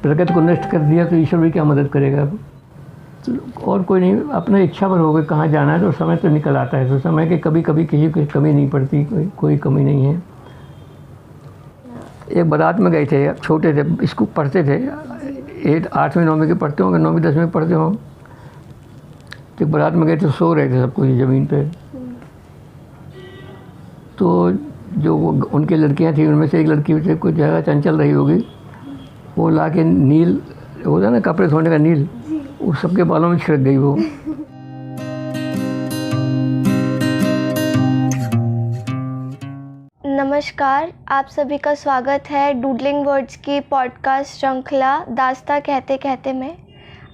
प्रकृति को नष्ट कर दिया तो ईश्वर भी क्या मदद करेगा। तो और कोई नहीं, अपना इच्छा पर हो गए कहाँ जाना है तो समय तो निकल आता है। तो समय के कभी कभी किसी की कमी नहीं पड़ती, कोई कमी नहीं है। एक बारात में गए थे, छोटे थे, इसको पढ़ते थे, 8वीं 9वीं के पढ़ते होंगे, 9वीं 10वीं पढ़ते हों। तो बारात में गए तो सो रहे थे सब कुछ ज़मीन पे। तो जो उनकी लड़कियां थी उनमें से एक लड़की से कुछ ज़्यादा चंचल रही होगी, वो ला के नील होता है ना कपड़े धोने का नील, वो सबके बालों में छिड़क गई वो। नमस्कार, आप सभी का स्वागत है डूडलिंग वर्ड्स की पॉडकास्ट श्रृंखला दास्ता कहते कहते में।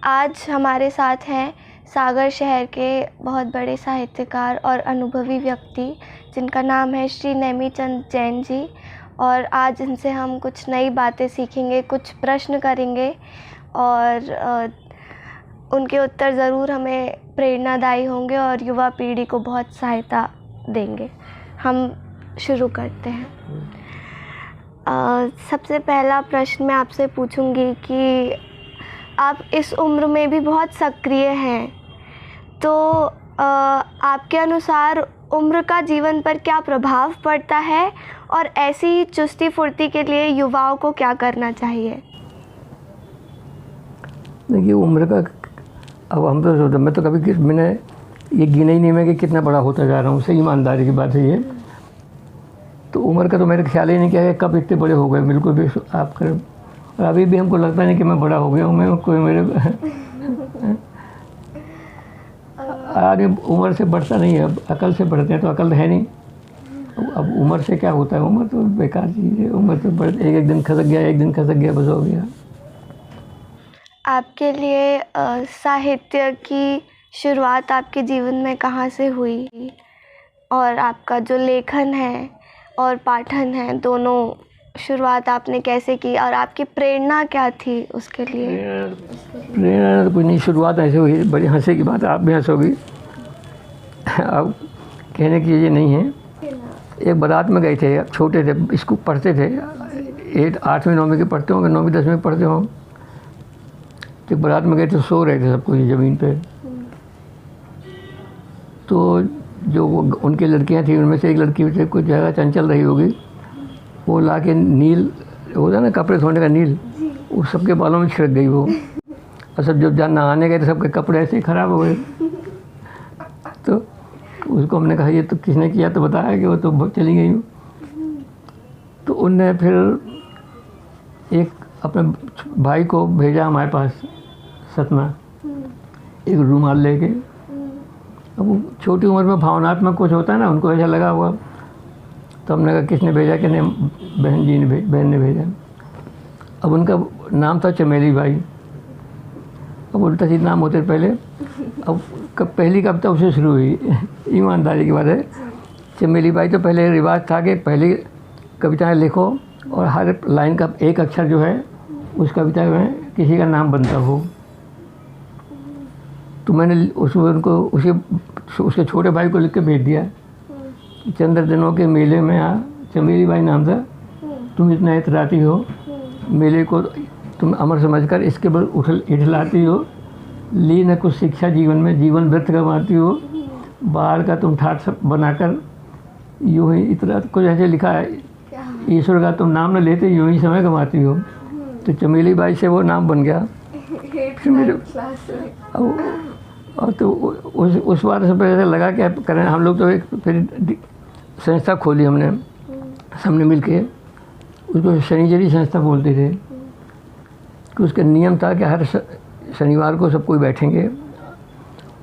आज हमारे साथ हैं सागर शहर के बहुत बड़े साहित्यकार और अनुभवी व्यक्ति जिनका नाम है श्री नेमीचंद जैन जी। और आज इनसे हम कुछ नई बातें सीखेंगे, कुछ प्रश्न करेंगे और उनके उत्तर ज़रूर हमें प्रेरणादायी होंगे और युवा पीढ़ी को बहुत सहायता देंगे। हम शुरू करते हैं। सबसे पहला प्रश्न मैं आपसे पूछूंगी कि आप इस उम्र में भी बहुत सक्रिय हैं, तो आपके अनुसार उम्र का जीवन पर क्या प्रभाव पड़ता है और ऐसी चुस्ती फुर्ती के लिए युवाओं को क्या करना चाहिए? देखिए, उम्र का अब हम तो सोचते, मैं तो कभी मैंने ये गिना ही नहीं मैं कि कितना बड़ा होता जा रहा हूँ, सही ईमानदारी की बात है ये। तो उम्र का तो मेरे ख्याल ही नहीं किया कब इतने बड़े हो गए, बिल्कुल भी आप कर। और अभी भी हमको लगता नहीं कि मैं बड़ा हो गया हूँ, मैं कोई मेरे आदमी उम्र से बढ़ता नहीं है, अब अकल से बढ़ते हैं। तो अकल है नहीं, अब उम्र से क्या होता है, उम्र तो बेकार चीज़ है। उम्र तो एक दिन खसक गया, एक दिन खसक गया, बस हो गया। आपके लिए साहित्य की शुरुआत आपके जीवन में कहाँ से हुई और आपका जो लेखन है और पाठन है, दोनों शुरुआत आपने कैसे की और आपकी प्रेरणा क्या थी उसके लिए? प्रेरणा तो कुछ नहीं, शुरुआत ऐसे हुई, बड़ी हंसी की बात, आप भी हंसोगी। अब कहने की ये नहीं है। एक बारात में गए थे, छोटे थे, इसको पढ़ते थे, 8वीं 9वीं के पढ़ते होंगे, 9वीं 10वीं पढ़ते हों। तो बारात में गए तो सो रहे थे सब कुछ ज़मीन पे। तो जो उनकी लड़कियां थी उनमें से एक लड़की से कुछ ज़्यादा चंचल रही होगी, वो ला के नील होता है ना कपड़े धोने का नील, वो सबके बालों में छिड़क गई वो। और सब जब नहाने गए तो सबके कपड़े ऐसे ही ख़राब हो गए। तो उसको हमने कहा ये तो किसने किया, तो बताया कि वो तो चली गई। तो उनने फिर एक अपने भाई को भेजा हमारे पास सतना, एक रुमाल लेके। अब वो छोटी उम्र में भावनात्मक कुछ होता है ना, उनको ऐसा लगा हुआ। तो हमने कहा किसने भेजा, कि नहीं बहन ने भेजा। अब उनका नाम था चमेली बाई। अब उल्टा सीधा नाम होते पहले। अब पहली कविता उससे शुरू हुई, ईमानदारी की बात है। चमेली बाई तो पहले रिवाज था कि पहली कविताएं लिखो और हर लाइन का एक अक्षर जो है उस कविता में किसी का नाम बनता हो। तो मैंने उनको उसके छोटे भाई को लिख के भेज दिया, चंद्र दिनों के मेले में आ, चमेली बाई नाम था, तुम इतना इतराती हो, मेले को तुम अमर समझकर इसके बल इठलाती हो, ली न कुछ शिक्षा जीवन में, जीवन व्यर्थ गंवाती हो, बाहर का तुम ठाठ बनाकर यूँ ही इतना कुछ ऐसे लिखा है, ईश्वर का तुम नाम न लेते यूँ ही समय गंवाती हो। तो चमेली बाई से वो नाम बन गया। फिर मेरे और तो उस बार से ऐसा लगा कि आप करें। हम लोग तो एक फिर संस्था खोली हमने सबने मिल के, उसको शनिचरी संस्था बोलते थे। कि उसका नियम था कि हर शनिवार को सब कोई बैठेंगे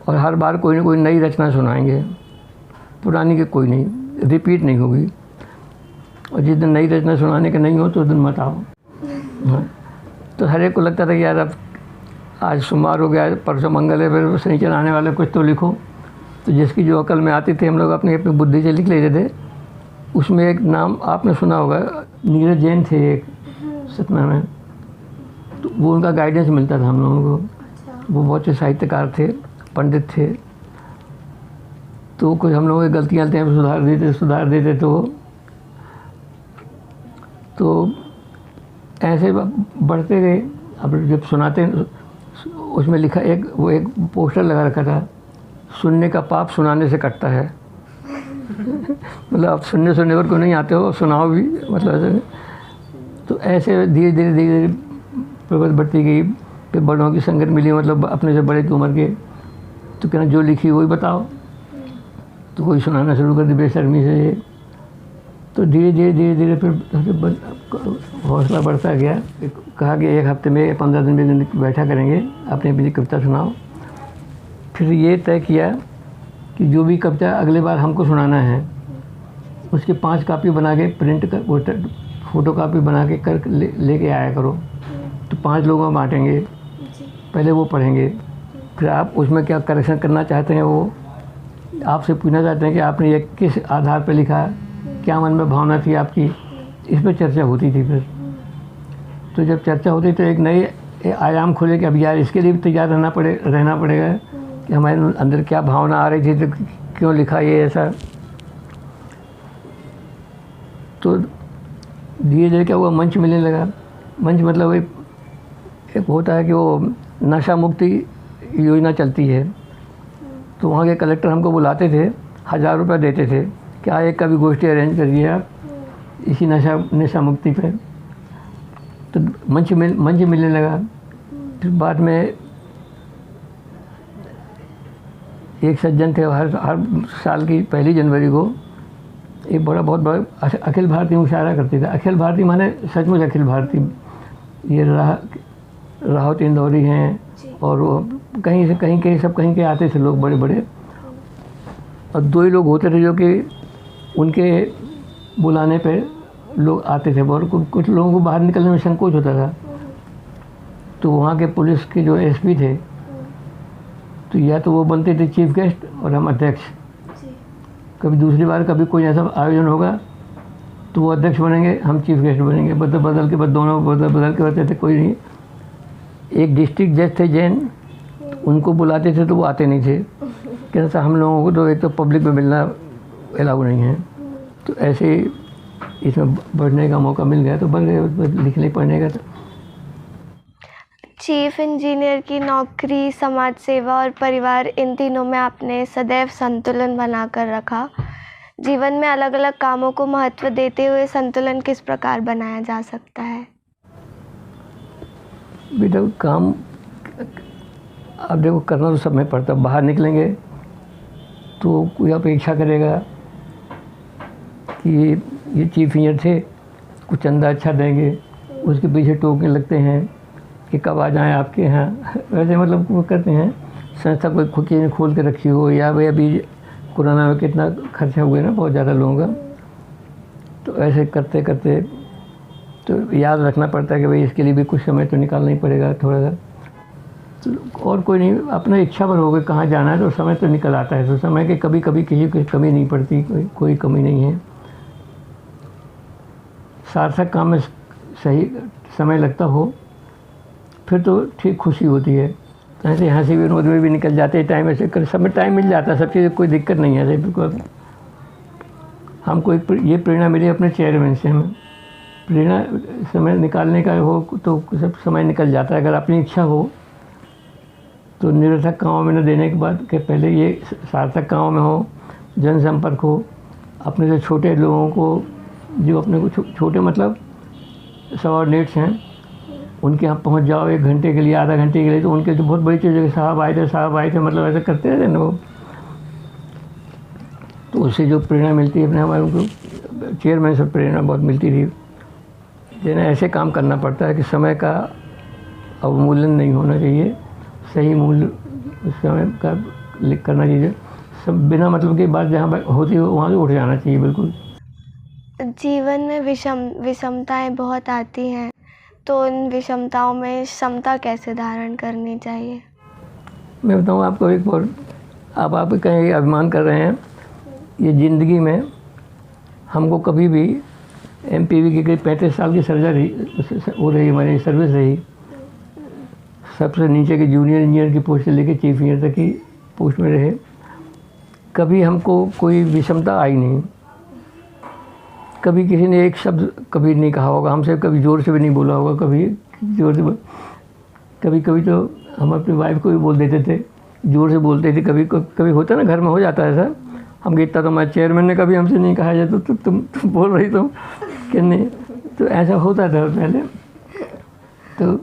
और हर बार कोई ना कोई नई रचना सुनाएंगे, पुरानी के कोई नहीं, रिपीट नहीं होगी। और जिस दिन नई रचना सुनाने का नहीं हो तो उस दिन मत आओ। हाँ, तो हर एक को लगता था कि यार अब आज सोमवार हो गया, परसों मंगल है, फिर शनिचर आने वाले, कुछ तो लिखो। तो जिसकी जो अकल में आती थी हम लोग अपनी अपनी बुद्धि से लिख लेते थे। उसमें एक नाम आपने सुना होगा, नीरज जैन थे एक सतना में, तो वो उनका गाइडेंस मिलता था हम लोगों को। वो बहुत से साहित्यकार थे, पंडित थे। तो कुछ हम लोगों की गलतियाँ सुधार देते तो ऐसे बढ़ते गए। अब जब सुनाते हैं उसमें लिखा एक पोस्टर लगा रखा था, सुनने का पाप सुनाने से कटता है। मतलब आप सुनने पर को नहीं आते हो, सुनाओ भी, मतलब ऐसे। तो ऐसे धीरे धीरे प्रगति बढ़ती गई। फिर बड़ों की संगत मिली, मतलब अपने से बड़े की उम्र के, तो कहना जो लिखी वही बताओ। तो कोई सुनाना शुरू कर दी बेशर्मी से। तो धीरे धीरे फिर हौसला बढ़ता गया। कहा कि 1 हफ्ते में 15 दिन में बैठा करेंगे, अपनी अपनी कविता सुनाओ। फिर ये तय किया कि जो भी कविता अगले बार हमको सुनाना है उसकी 5 कापी बना के प्रिंट कर, फ़ोटो कापी बना के कर लेके आया करो। तो 5 लोगों में बाँटेंगे, पहले वो पढ़ेंगे, फिर आप उसमें क्या करेक्शन करना चाहते हैं वो आपसे पूछना चाहते हैं कि आपने ये किस आधार पर लिखा, क्या मन में भावना थी आपकी, इस पर चर्चा होती थी। फिर तो जब चर्चा होती तो एक नई आयाम खुले कि अब यार इसके लिए भी तैयार रहना पड़ेगा कि हमारे अंदर क्या भावना आ रही थी, तो क्यों लिखा ये ऐसा। तो धीरे धीरे क्या हुआ, मंच मिलने लगा। मंच मतलब एक होता है कि वो नशा मुक्ति योजना चलती है, तो वहाँ के कलेक्टर हमको बुलाते थे, 1000 रुपये देते थे कि एक कभी गोष्ठी अरेंज करिए आप इसी नशा मुक्ति पे। तो मंच मिलने लगा। फिर बाद में एक सज्जन थे, हर साल की 1 जनवरी को एक बहुत बड़ा अखिल भारतीय मुशायरा करते थे। अखिल भारतीय माने सचमुच अखिल भारतीय। ये राहत इंदौरी हैं और वो कहीं से कहीं के आते थे लोग, बड़े बड़े। और 2 ही लोग होते थे जो कि उनके बुलाने पे लोग आते थे, और कुछ लोगों को बाहर निकलने में संकोच होता था। तो वहाँ के पुलिस के जो एसपी थे, तो या तो वो बनते थे चीफ गेस्ट और हम अध्यक्ष। कभी दूसरी बार कभी कोई ऐसा आयोजन होगा तो वो अध्यक्ष बनेंगे, हम चीफ गेस्ट बनेंगे। बदल के दोनों बदल के रहते थे, कोई नहीं। एक डिस्ट्रिक्ट जज थे जैन, उनको बुलाते थे तो वो आते नहीं थे। कैसा हम लोगों को तो एक तो पब्लिक में मिलना अलाउ नहीं है। तो ऐसे इसमें बढ़ने का मौका मिल गया तो बढ़ गए, लिखने पढ़ने का। तो चीफ इंजीनियर की नौकरी, समाज सेवा और परिवार, इन तीनों में आपने सदैव संतुलन बनाकर रखा। जीवन में अलग अलग कामों को महत्व देते हुए संतुलन किस प्रकार बनाया जा सकता है? बेटा काम अब देखो करना तो सब में पड़ता। बाहर निकलेंगे तो कोई अपेक्षा करेगा कि ये चीफ इंजीनियर थे, कुछ चंदा अच्छा देंगे, उसके पीछे टोकने लगते हैं कि कब आ जाएं आपके यहाँ। वैसे मतलब वो करते हैं। संस्था कोई खुद चीज़ खोल के रखी हो, या भाई अभी कोरोना में कितना खर्चा हुआ ना, बहुत ज़्यादा लोगों का। तो ऐसे करते करते तो याद रखना पड़ता है कि भाई इसके लिए भी कुछ समय तो निकालना ही पड़ेगा थोड़ा सा। तो और कोई नहीं, अपने इच्छा पर हो गए कहाँ जाना है तो समय तो निकल आता है। तो समय के कभी किसी की कमी नहीं पड़ती, कोई कमी नहीं है। सार्थक काम में सही समय लगता हो फिर तो ठीक खुशी होती है। तो ऐसे हंसी विनोद में भी निकल जाते हैं टाइम, ऐसे कर सब में टाइम मिल जाता है, सब चीज़ कोई दिक्कत नहीं है। बिल्कुल हमको ये प्रेरणा मिली अपने चेयरमैन से। हमें प्रेरणा समय निकालने का हो तो सब समय निकल जाता है। अगर अपनी इच्छा हो तो निरर्थक कामों में न देने के बाद के पहले ये सार्थक कामों में हो, जनसंपर्क हो, अपने से छोटे लोगों को, जो अपने को छोटे मतलब सबऑर्डिनेट्स हैं, उनके यहाँ पहुँच जाओ 1 घंटे के लिए, आधा घंटे के लिए। तो उनके तो बहुत बड़ी चीज़ है, साहब आए थे, मतलब ऐसा करते रहते ना वो। तो उससे जो प्रेरणा मिलती है अपने हमारे उनको चेयरमैन से प्रेरणा बहुत मिलती थी। जिन्हें ऐसे काम करना पड़ता है कि समय का अवमूल्यन नहीं होना चाहिए, सही मूल्य समय का करना चाहिए। सब बिना मतलब की बात जहाँ होती है वहाँ से उठ जाना चाहिए। बिल्कुल। जीवन में विषमताएं बहुत आती हैं, तो उन विषमताओं में समता कैसे धारण करनी चाहिए? मैं बताऊँ आपको एक बार, आप कहीं अभिमान कर रहे हैं, ये ज़िंदगी में हमको कभी भी एमपीवी की करीब 35 साल की सर्जरी हो रही, हमारी सर्विस रही। सबसे नीचे के जूनियर इंजीनियर की पोस्ट से लेकर चीफ इंजीनियर तक की पोस्ट में रहे। कभी हमको कोई विषमता आई नहीं। कभी किसी ने एक शब्द कभी नहीं कहा होगा हमसे, कभी ज़ोर से भी नहीं बोला होगा, कभी ज़ोर से कभी कभी तो हम अपनी वाइफ को भी बोल देते थे, ज़ोर से बोलते थे। कभी कभी होता ना घर में हो जाता है ऐसा। हम इतना तो हमारे चेयरमैन ने कभी हमसे नहीं कहा जाए तो तुम बोल रही तुम कि नहीं, तो ऐसा होता था पहले। तो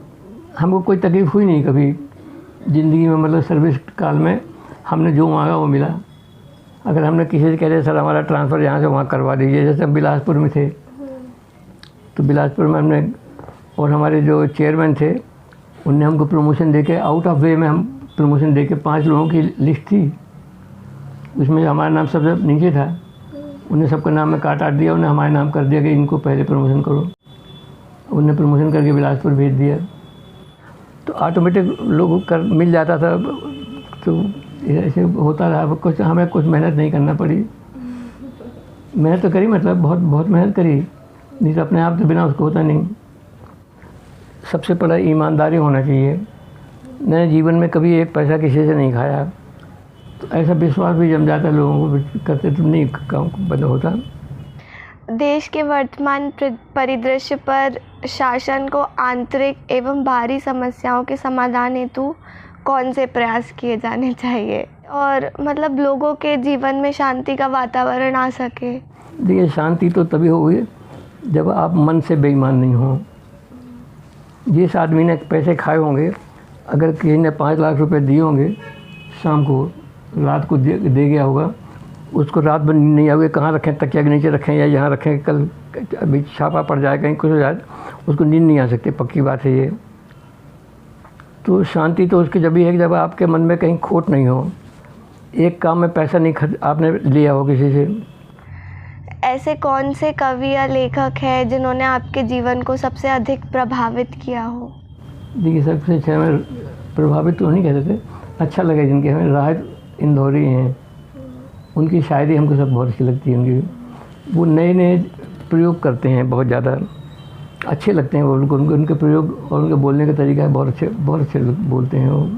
हमको कोई तकलीफ़ हुई नहीं कभी ज़िंदगी में, मतलब सर्विस काल में हमने जो मांगा वो मिला। अगर हमने किसी से कह दिया सर हमारा ट्रांसफ़र यहाँ से वहाँ करवा दीजिए, जैसे हम बिलासपुर में थे तो बिलासपुर में हमने, और हमारे जो चेयरमैन थे उनने हमको प्रमोशन देके आउट ऑफ वे में हम प्रमोशन देके 5 लोगों की लिस्ट थी, उसमें हमारा नाम सबसे नीचे था। उन्हें सबका नाम में काट दिया, उन्हें हमारे नाम कर दिया कि इनको पहले प्रमोशन करो। उन्हें प्रमोशन करके बिलासपुर भेज दिया, तो ऑटोमेटिक लोगों कर मिल जाता था। तो ऐसे होता रहा, कुछ हमें कुछ मेहनत नहीं करना पड़ी। मेहनत तो करी, मतलब बहुत मेहनत करी, नहीं तो अपने आप तो बिना उसको होता नहीं। सबसे पहले ईमानदारी होना चाहिए। मैंने जीवन में कभी एक पैसा किसी से नहीं खाया, तो ऐसा विश्वास भी जम जाता है लोगों को, करते तो नहीं काम बंद होता। देश के वर्तमान परिदृश्य पर शासन को आंतरिक एवं बाहरी समस्याओं के समाधान हेतु कौन से प्रयास किए जाने चाहिए, और मतलब लोगों के जीवन में शांति का वातावरण आ सके? देखिए, शांति तो तभी होगी जब आप मन से बेईमान नहीं हो। जिस आदमी ने पैसे खाए होंगे, अगर किसी ने 5 लाख रुपए दिए होंगे, शाम को रात को दे गया होगा, उसको रात भर नींद नहीं आएगी। कहाँ रखें, तकिया के नीचे रखें या यहाँ रखें, कल अभी छापा पड़ जाए, कहीं कुछ हो जाए, उसको नींद नहीं आ सकती, पक्की बात है ये। तो शांति तो उसकी जब भी है जब आपके मन में कहीं खोट नहीं हो, एक काम में पैसा नहीं आपने लिया हो किसी से। ऐसे कौन से कवि या लेखक हैं जिन्होंने आपके जीवन को सबसे अधिक प्रभावित किया हो? देखिए, सबसे अच्छा हमें प्रभावित तो नहीं कहते थे, अच्छा लगे जिनके, हमें राहत इंदौरी हैं, उनकी शायरी हमको सब बहुत अच्छी लगती है। उनकी वो नए प्रयोग करते हैं, बहुत ज़्यादा अच्छे लगते हैं वो उनको, उनके प्रयोग और उनके बोलने का तरीका बहुत अच्छे बोलते हैं वो।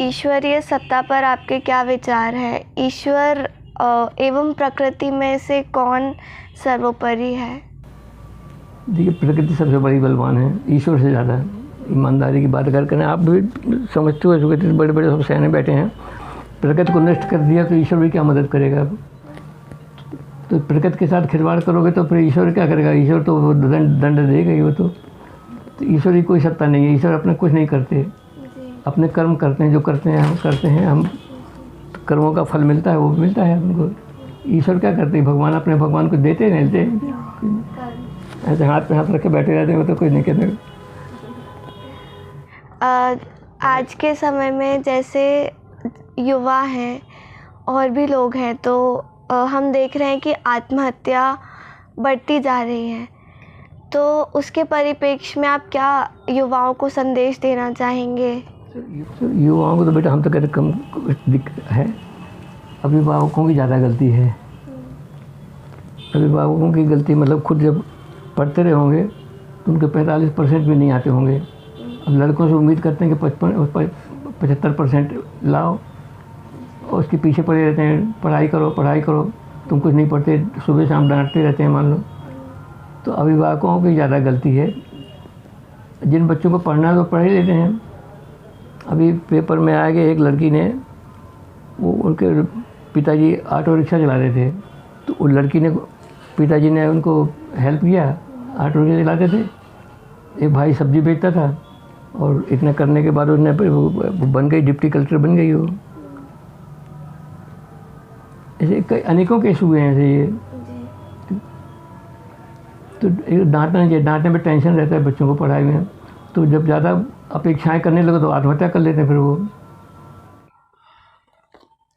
ईश्वरीय सत्ता पर आपके क्या विचार हैं? ईश्वर एवं प्रकृति में से कौन सर्वोपरि है? देखिए, प्रकृति सबसे बड़ी बलवान है, ईश्वर से ज़्यादा। ईमानदारी की बात अगर करें, आप भी समझते हो, बड़े बड़े सब सैने बैठे हैं, प्रकृति को नष्ट कर दिया तो ईश्वर भी क्या मदद करेगा? तो प्रकृति के साथ खिलवाड़ करोगे तो फिर ईश्वर क्या करेगा? ईश्वर तो वो दंड देगा ही। वो तो ईश्वर की कोई सत्ता नहीं है। ईश्वर अपने कुछ नहीं करते, अपने कर्म करते हैं, जो करते हैं हम करते हैं। हम कर्मों का फल miलता है, वो मिलता है हमको। ईश्वर क्या करते हैं? भगवान अपने भगवान को देते नहीं देते, ऐसे हाथ पे हाथ रख के बैठे रहते हैं, वो तो कुछ नहीं कहते। आज के समय में जैसे युवा हैं और भी लोग हैं, तो हम देख रहे हैं कि आत्महत्या बढ़ती जा रही है, तो उसके परिप्रेक्ष्य में आप क्या युवाओं को संदेश देना चाहेंगे? युवाओं को तो बेटा हम तो कहते कम दिक्कत है, अभिभावकों की ज़्यादा गलती है। अभिभावकों की गलती मतलब खुद जब पढ़ते रहे होंगे तो उनके 45% भी नहीं आते होंगे। अब लड़कों से उम्मीद करते हैं कि 75% लाओ, और उसके पीछे पड़े रहते हैं, पढ़ाई करो, तुम कुछ नहीं पढ़ते, सुबह शाम डांटते रहते हैं मान लो। तो अभिभावकों की ज़्यादा गलती है। जिन बच्चों को पढ़ना है तो पढ़ ही लेते हैं। अभी पेपर में आया कि एक लड़की ने, वो उनके पिताजी ऑटो रिक्शा चला रहे थे, तो उस लड़की ने, पिताजी ने उनको हेल्प किया, ऑटो रिक्शा चलाते थे। एक भाई सब्ज़ी बेचता था, और इतना करने के बाद उसने बन गई, डिप्टी कलेक्टर बन गई वो। ऐसे कई अनेकों केस हुए हैं ऐसे ये। तो डांटने में टेंशन रहता है बच्चों को पढ़ाई में, तो जब ज़्यादा अपेक्षाएं करने लगे तो आत्महत्या कर लेते हैं फिर वो।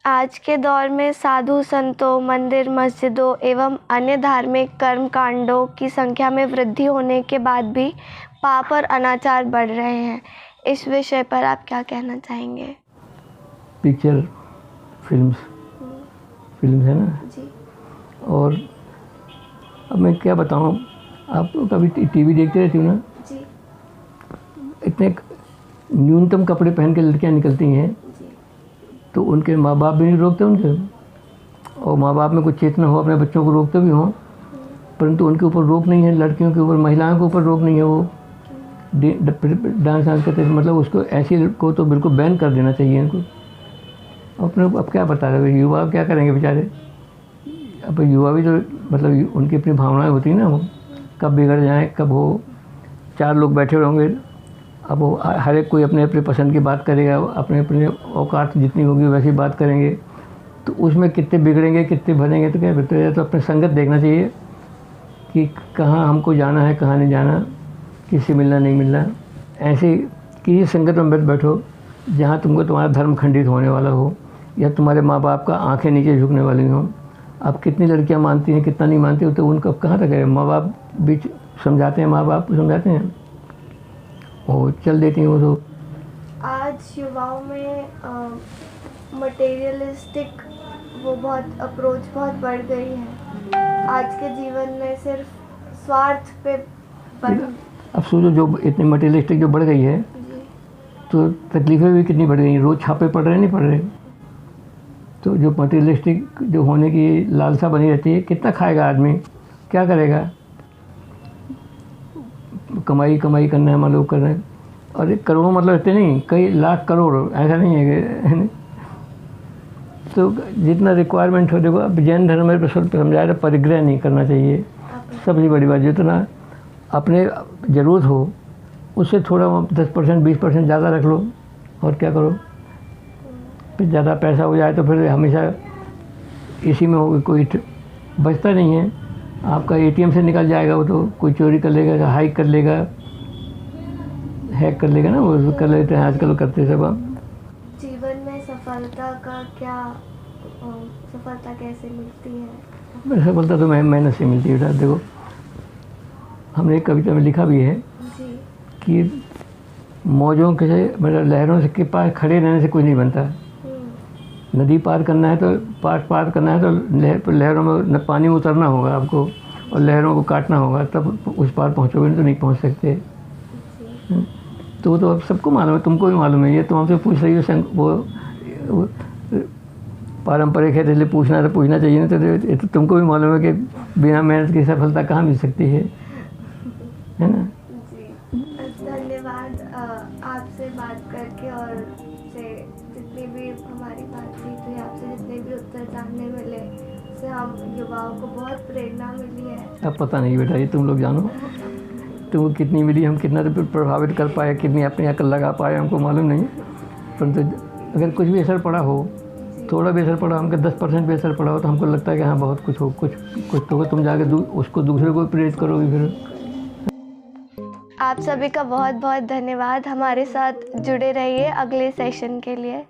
आज के दौर में साधु संतों, मंदिर, मस्जिदों एवं अन्य धार्मिक कर्म कांडों की संख्या में वृद्धि होने के बाद भी पाप और अनाचार बढ़ रहे हैं। इस विषय पर आप क्या कहना चाहेंगे? पिक्चर फिल्म्स है ना जी। और अब मैं क्या बताऊँ, आप कभी टीवी देखते रहती हो ना जी। इतने न्यूनतम कपड़े पहन के लड़कियाँ निकलती हैं, तो उनके माँ बाप भी नहीं रोकते उनसे, और माँ बाप में कुछ चेतना हो, अपने बच्चों को रोकते भी हों, परंतु उनके ऊपर रोक नहीं है। लड़कियों के ऊपर, महिलाओं के ऊपर रोक नहीं है। वो डांस करते थे, मतलब उसको ऐसे को तो बिल्कुल बैन कर देना चाहिए इनको। अपने अब क्या बता रहे युवा क्या करेंगे बेचारे। अब युवा भी तो मतलब उनकी अपनी भावनाएं होती हैं ना, वो कब बिगड़ जाएं, कब हो। 4 लोग बैठे होंगे, अब वो हर एक कोई अपने अपने पसंद की बात करेगा, अपने अपने औकात जितनी होगी वैसी बात करेंगे, तो उसमें कितने बिगड़ेंगे कितने बनेंगे। तो क्या बेहतर है तो अपने संगत देखना चाहिए कि कहाँ हमको जाना है कहाँ नहीं जाना, किससे मिलना नहीं मिलना। ऐसे किसी संगत में मत बैठो जहाँ तुमको तुम्हारा धर्म खंडित होने वाला हो या तुम्हारे माँ बाप का आंखें नीचे झुकने वाली हों। अब कितनी लड़कियाँ मानती हैं कितना नहीं मानती, तो उनको अब कहाँ तक है। माँ बाप बीच समझाते हैं, माँ बाप समझाते हैं, वो चल देती हैं वो तो। आज युवाओं में मटेरियलिस्टिक वो बहुत अप्रोच बहुत बढ़ गई है। आज के जीवन में सिर्फ स्वार्थ पे अब सोचो जो इतनी मटेरियलिस्टिक जो बढ़ गई है तो तकलीफ़ें भी कितनी बढ़ गई हैं। रोज़ छापे पड़ रहे नहीं पड़ रहे। तो जो मटेरियलिस्टिक जो होने की लालसा बनी रहती है, कितना खाएगा आदमी, क्या करेगा। कमाई कमाई करना है, लोग कर रहे हैं। और एक करोड़ों मतलब इतने नहीं, कई लाख करोड़, ऐसा नहीं है कि तो जितना रिक्वायरमेंट हो। देखो अब जैन धर्म में समझाया था परिग्रह नहीं करना चाहिए। सबसे बड़ी बात जितना अपने ज़रूरत हो उससे थोड़ा 10% 20% ज़्यादा रख लो, और क्या करो। फिर ज़्यादा पैसा हो जाए तो फिर हमेशा इसी में हो, कोई बचता नहीं है। आपका ATM से निकल जाएगा, वो तो कोई चोरी कर लेगा, हाइक कर लेगा, हैक कर लेगा ना, वो कर लेते हैं आजकल, करते सब। जीवन में सफलता का क्या, सफलता कैसे मिलती है? सफलता तो मेहनत से मिलती है। देखो हमने एक कविता में लिखा भी है कि मौजों के मतलब लहरों से के पास खड़े रहने से कुछ नहीं बनता। नदी पार करना है तो पार करना है तो लहरों में पानी में उतरना होगा आपको, और लहरों को काटना होगा, तब उस पार पहुँचोगे, नहीं तो नहीं पहुँच सकते। तो वो तो अब सबको मालूम है, तुमको भी मालूम है। ये तुम हमसे पूछ रही हो, वो पारंपरिक है, इसलिए पूछना चाहिए ना। तो तो तुमको भी मालूम है कि बिना मेहनत की सफलता कहाँ मिल सकती है ना। जी धन्यवाद आपसे बात करके, और जितनी भी हमारी बातचीत हुई आपसे, जितने भी उत्तर जानने मिले, उससे हम युवाओं को बहुत प्रेरणा मिली है। अब पता नहीं बेटा, ये तुम लोग जानो, तुमको कितनी मिली, हम कितना प्रभावित कर पाए, कितनी अपनी अकल लगा पाए, हमको मालूम नहीं। परंतु अगर कुछ भी असर पड़ा हो, थोड़ा भी असर पड़ा, हमको 10% भी असर पड़ा हो, तो हमको लगता है कि हाँ बहुत कुछ हो, कुछ तो तुम जाके उसको दूसरे को प्रेरित करोगे फिर। आप सभी का बहुत बहुत धन्यवाद। हमारे साथ जुड़े रहिए अगले सेशन के लिए।